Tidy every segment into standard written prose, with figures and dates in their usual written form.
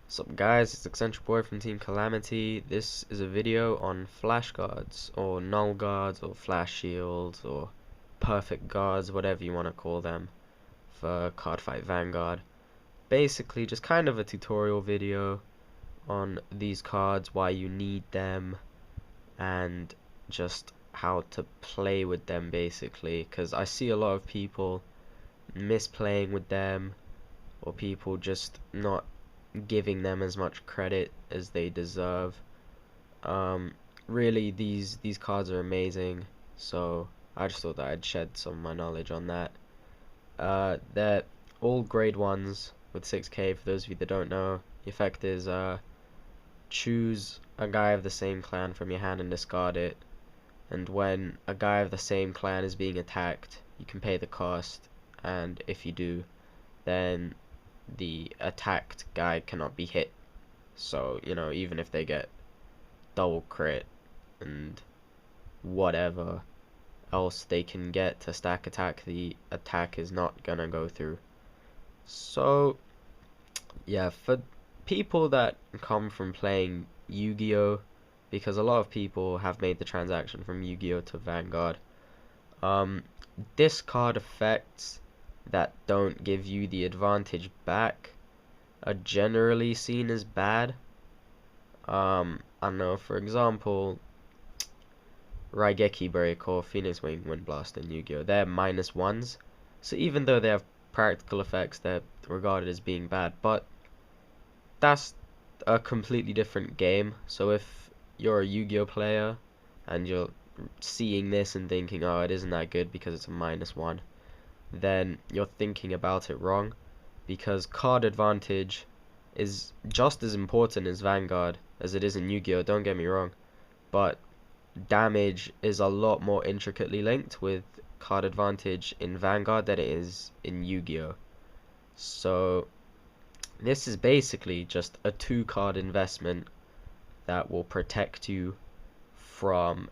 What's up guys, it's Eccentric Boy from TeamCalamity. This is a video on flash guards, or null guards, or flash shields, or perfect guards, whatever you want to call them, for Cardfight Vanguard. Basically just kind of a tutorial video on these cards, why you need them, and just how to play with them basically, because I see a lot of people misplaying with them, or people just not giving them as much credit as they deserve. Really, these cards are amazing, so I just thought that I'd shed some of my knowledge on that. They're all grade 1s with 6k. For those of you that don't know, the effect is choose a guy of the same clan from your hand and discard it, and when a guy of the same clan is being attacked, you can pay the cost, and if you do, then the attacked guy cannot be hit. So, you know, even if they get double crit and whatever else they can get to stack attack, the attack is not gonna go through. So, yeah, for people that come from playing Yu-Gi-Oh, because a lot of people have made the transaction from Yu-Gi-Oh to Vanguard, discard effects that don't give you the advantage back are generally seen as bad. I don't know, for example, Raigeki Break or Phoenix Wing Wind Blast in Yu-Gi-Oh! They're -1s, so even though they have practical effects, they're regarded as being bad, but that's a completely different game. So if you're a Yu-Gi-Oh! Player and you're seeing this and thinking, oh, it isn't that good because it's a -1, then you're thinking about it wrong, because card advantage is just as important as Vanguard as it is in Yu-Gi-Oh, don't get me wrong, but damage is a lot more intricately linked with card advantage in Vanguard than it is in Yu-Gi-Oh. So this is basically just a 2-card investment that will protect you from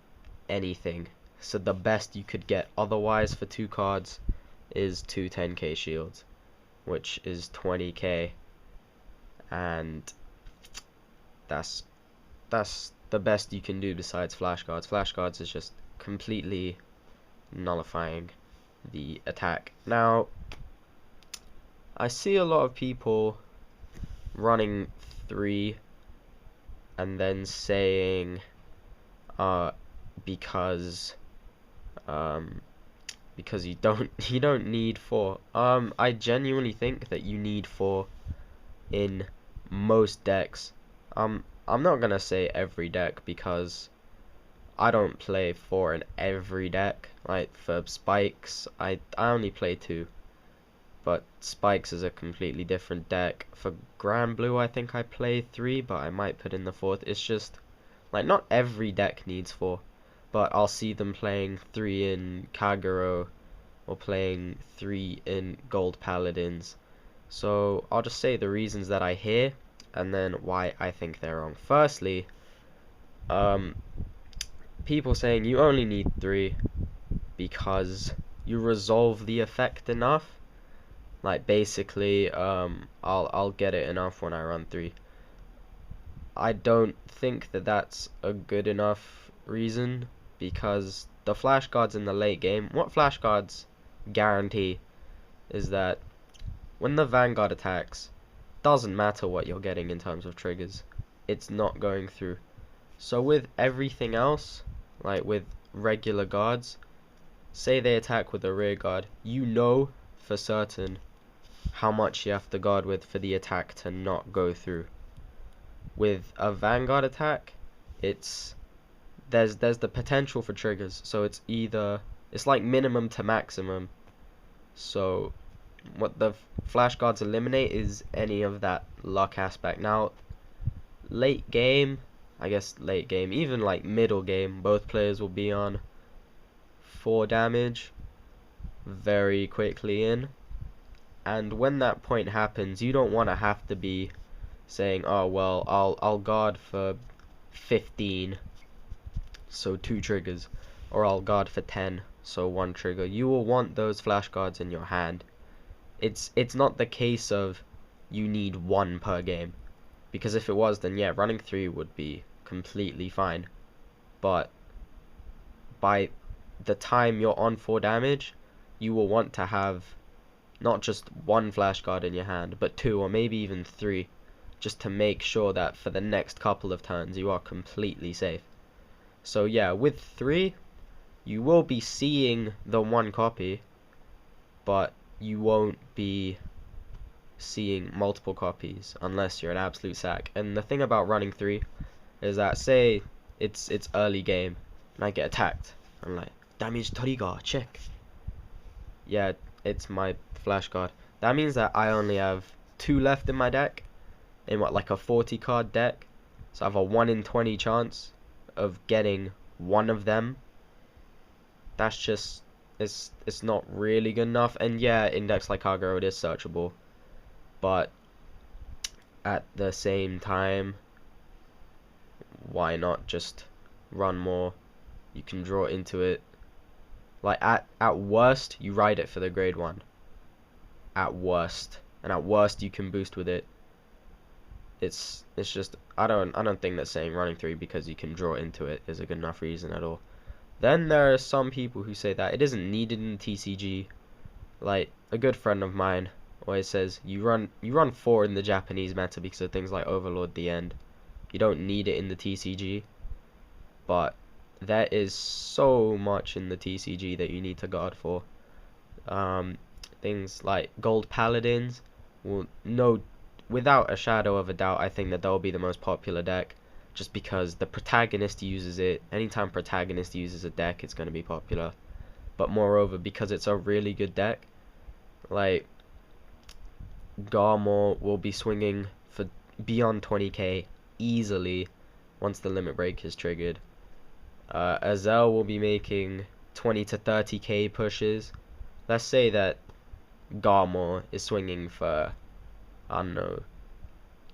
anything. So the best you could get otherwise for 2 cards is 2 10k shields, which is 20k, and that's the best you can do besides flash guards. Flash guards is just completely nullifying the attack. Now, I see a lot of people running 3 and then saying because you don't need 4. I genuinely think that you need 4 in most decks. I'm not gonna say every deck, because I don't play 4 in every deck. Like for spikes, I only play 2, but spikes is a completely different deck. For Grand Blue, I think I play 3, but I might put in the 4th. It's just like not every deck needs 4, but I'll see them playing 3 in Kagero or playing 3 in Gold Paladins. So I'll just say the reasons that I hear and then why I think they're wrong. Firstly, people saying you only need 3 because you resolve the effect enough. Like basically, I'll get it enough when I run 3. I don't think that that's a good enough reason, because the flash guards in the late game, what flash guards guarantee is that when the Vanguard attacks, doesn't matter what you're getting in terms of triggers, it's not going through. So with everything else, like with regular guards, say they attack with a rear guard, you know for certain how much you have to guard with for the attack to not go through. With a Vanguard attack, there's the potential for triggers, so it's like minimum to maximum. So what the flash guards eliminate is any of that luck aspect. Now, late game, even like middle game, both players will be on 4 damage very quickly in, and when that point happens, you don't want to have to be saying, oh well, I'll guard for 15, so 2 triggers, or I'll guard for 10, so 1 trigger. You will want those flash guards in your hand. It's not the case of you need 1 per game. Because if it was, then yeah, running 3 would be completely fine. But by the time you're on 4 damage, you will want to have not just one flash guard in your hand, but 2 or maybe even 3, just to make sure that for the next couple of turns you are completely safe. So yeah, with 3, you will be seeing the 1 copy, but you won't be seeing multiple copies unless you're an absolute sack. And the thing about running 3 is that, say it's early game and I get attacked, I'm like, damage trigger, check. Yeah, it's my flash card. That means that I only have 2 left in my deck, in what, like a 40 card deck. So I have a 1 in 20 chance of getting one of them. That's just, it's not really good enough. And yeah, in decks like Kagero it is searchable, but at the same time, why not just run more? You can draw into it. Like at worst, you ride it for the grade 1. At worst, and at worst you can boost with it. It's just, I don't think that saying running 3 because you can draw into it is a good enough reason at all. Then there are some people who say that it isn't needed in TCG. Like a good friend of mine always says, you run 4 in the Japanese meta because of things like Overlord the End. You don't need it in the TCG, but there is so much in the TCG that you need to guard for. Things like Gold Paladins will, no, without a shadow of a doubt, I think that they'll be the most popular deck, just because the protagonist uses it. Anytime protagonist uses a deck, it's going to be popular. But moreover, because it's a really good deck, like Garmor will be swinging for beyond 20k easily once the limit break is triggered. Azel will be making 20 to 30k pushes. Let's say that Garmor is swinging for, I don't know,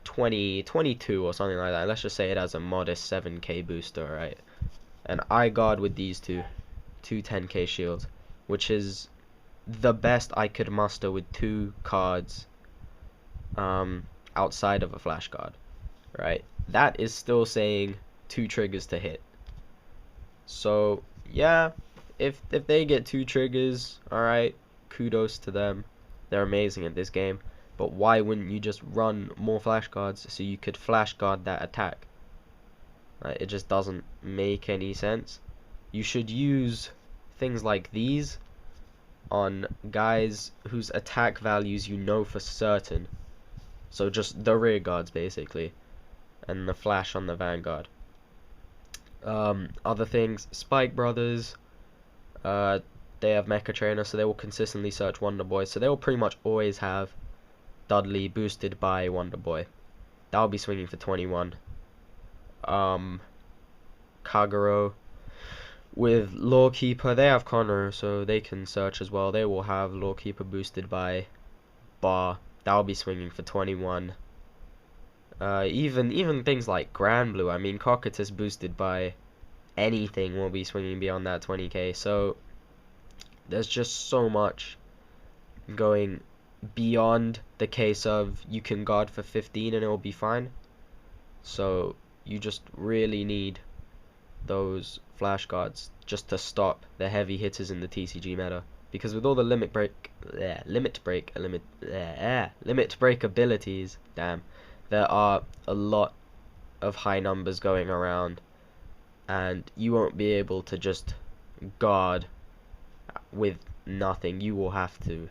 22 or something like that. Let's just say it has a modest 7k booster, right? And I guard with these two 10k shields, which is the best I could muster with 2 cards outside of a flash guard, right? That is still saying 2 triggers to hit. So yeah, if they get 2 triggers, alright, kudos to them. They're amazing at this game. But why wouldn't you just run more flash guards so you could flash guard that attack? It just doesn't make any sense. You should use things like these on guys whose attack values you know for certain. So just the rear guards basically, and the flash on the Vanguard. Other things, Spike Brothers, they have Mecha Trainer, so they will consistently search Wonder Boy, so they will pretty much always have Dudley boosted by Wonder Boy. That'll be swinging for 21. Kagero with Lawkeeper, they have Connor, so they can search as well. They will have Lawkeeper boosted by Bar. That'll be swinging for 21. Even things like Grand Blue, I mean, Cocytus boosted by anything will be swinging beyond that 20k. So there's just so much going beyond the case of you can guard for 15 and it will be fine. So you just really need those flash guards just to stop the heavy hitters in the TCG meta, because with all the limit break abilities, damn, there are a lot of high numbers going around, and you won't be able to just guard with nothing. You will have to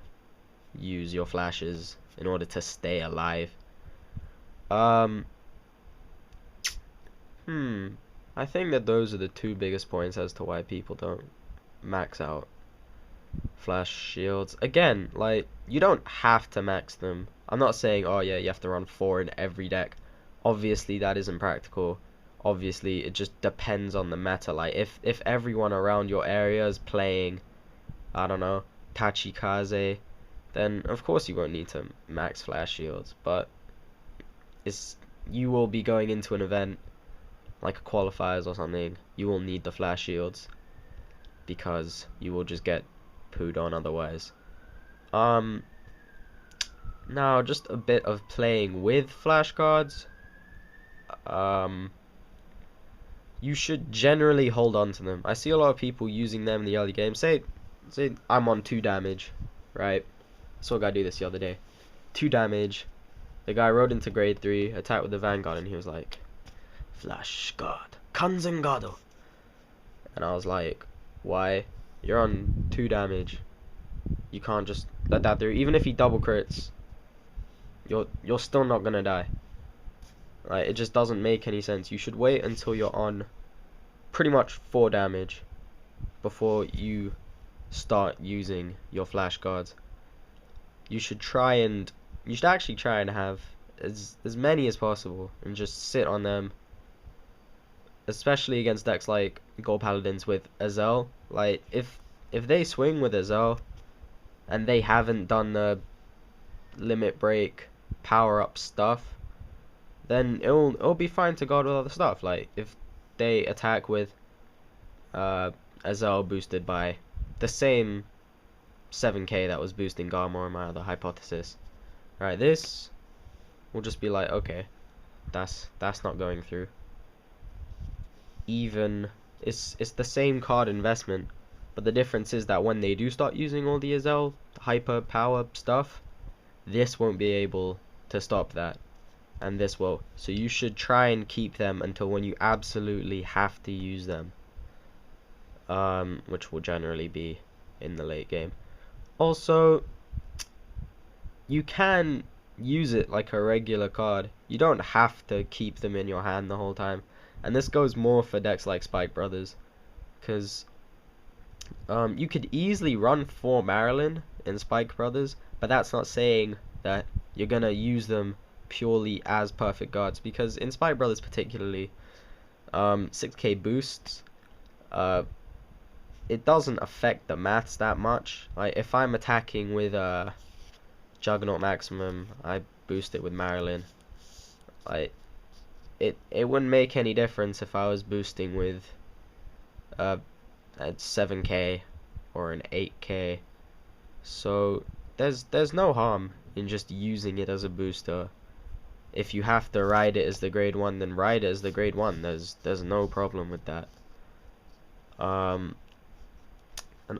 use your flashes in order to stay alive. I think that those are the 2 biggest points as to why people don't max out flash shields. Again, like, you don't have to max them. I'm not saying, oh yeah, you have to run 4 in every deck. Obviously that isn't practical. Obviously it just depends on the meta. Like if everyone around your area is playing, I don't know, Tachikaze, then of course you won't need to max flash shields. But you will be going into an event like a qualifiers or something, you will need the flash shields because you will just get pooed on otherwise. Now just a bit of playing with flash cards. you should generally hold on to them. I see a lot of people using them in the early game. Say I'm on 2 damage, right? I saw a guy do this the other day. 2 damage. The guy rode into grade 3, attacked with the Vanguard, and he was like, Flash God, Kanzengado. And I was like, why? You're on 2 damage. You can't just let that through. Even if he double crits, you're still not gonna die. Like, it just doesn't make any sense. You should wait until you're on pretty much 4 damage before you start using your flash guards. You should actually try and have as many as possible and just sit on them, especially against decks like Gold Paladins with Azel. Like, if they swing with Azel and they haven't done the limit break power up stuff, then it'll be fine to guard with other stuff. Like, if they attack with Azel boosted by the same 7k that was boosting Garmor in my other hypothesis, right, this will just be like, okay, that's not going through. Even it's the same card investment, but the difference is that when they do start using all the Azel hyper power stuff, this won't be able to stop that, and this will. So you should try and keep them until when you absolutely have to use them, which will generally be in the late game. Also, you can use it like a regular card. You don't have to keep them in your hand the whole time, and this goes more for decks like Spike Brothers, because you could easily run 4 Marilyn in Spike Brothers, but that's not saying that you're gonna use them purely as perfect guards, because in Spike Brothers particularly, 6k boosts, it doesn't affect the maths that much. Like, if I'm attacking with Juggernaut Maximum, I boost it with Marilyn. Like, it wouldn't make any difference if I was boosting with at 7k or an 8k. So there's no harm in just using it as a booster. If you have to ride it as the grade 1, then ride it as the grade 1. There's no problem with that. And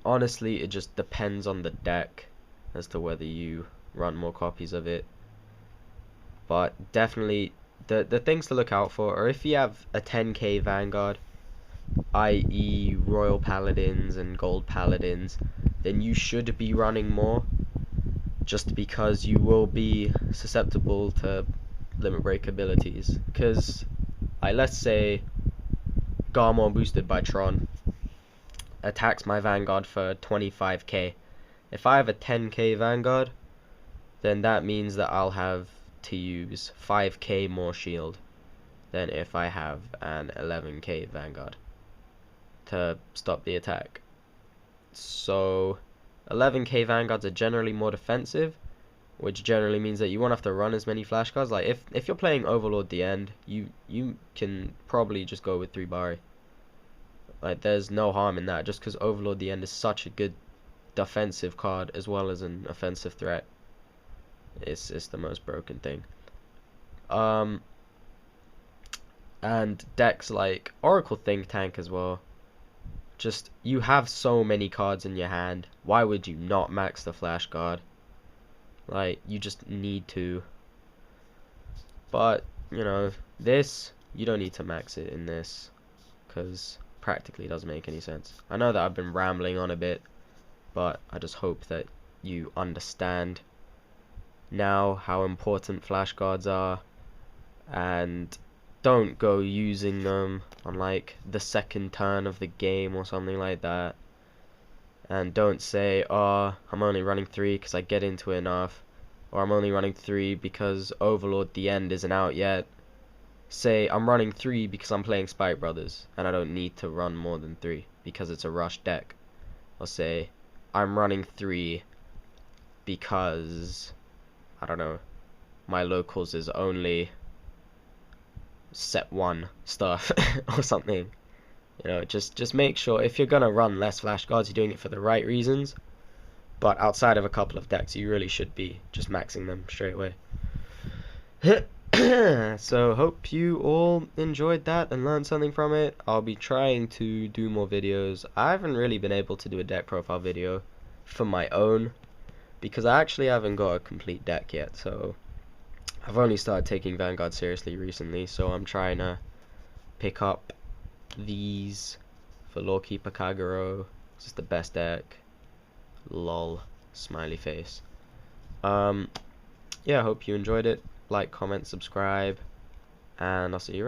honestly, it just depends on the deck as to whether you run more copies of it. But definitely, the things to look out for are if you have a 10k Vanguard, i.e. Royal Paladins and Gold Paladins, then you should be running more, just because you will be susceptible to limit break abilities. Because, let's say Garmor boosted by Tron attacks my Vanguard for 25k. If I have a 10k Vanguard, then that means that I'll have to use 5k more shield than if I have an 11k Vanguard to stop the attack. So 11k Vanguards are generally more defensive, which generally means that you won't have to run as many flash cards. Like, if you're playing Overlord the End, you can probably just go with 3 Bari. Like, there's no harm in that, just because Overlord the End is such a good defensive card as well as an offensive threat. It's the most broken thing. And decks like Oracle Think Tank as well. Just, you have so many cards in your hand. Why would you not max the flash guard? Like, you just need to. But, you know, this, you don't need to max it in this, because practically doesn't make any sense. I know that I've been rambling on a bit, but I just hope that you understand now how important flash guards are, and don't go using them on like the second turn of the game or something like that. And don't say, oh, I'm only running 3 because I get into it enough, or I'm only running 3 because Overlord the End isn't out yet. Say, I'm running 3 because I'm playing Spike Brothers and I don't need to run more than 3 because it's a rush deck. Or say, I'm running 3 because, I don't know, my locals is only set 1 stuff or something. You know, just make sure if you're gonna run less flash guards, you're doing it for the right reasons. But outside of a couple of decks, you really should be just maxing them straight away. So hope you all enjoyed that and learned something from it. I'll be trying to do more videos. I haven't really been able to do a deck profile video for my own because I actually haven't got a complete deck yet. So I've only started taking Vanguard seriously recently, so I'm trying to pick up these for Lawkeeper Kagero. This is the best deck. Lol. Smiley face. Yeah, I hope you enjoyed it. Like, comment, subscribe, and I'll see you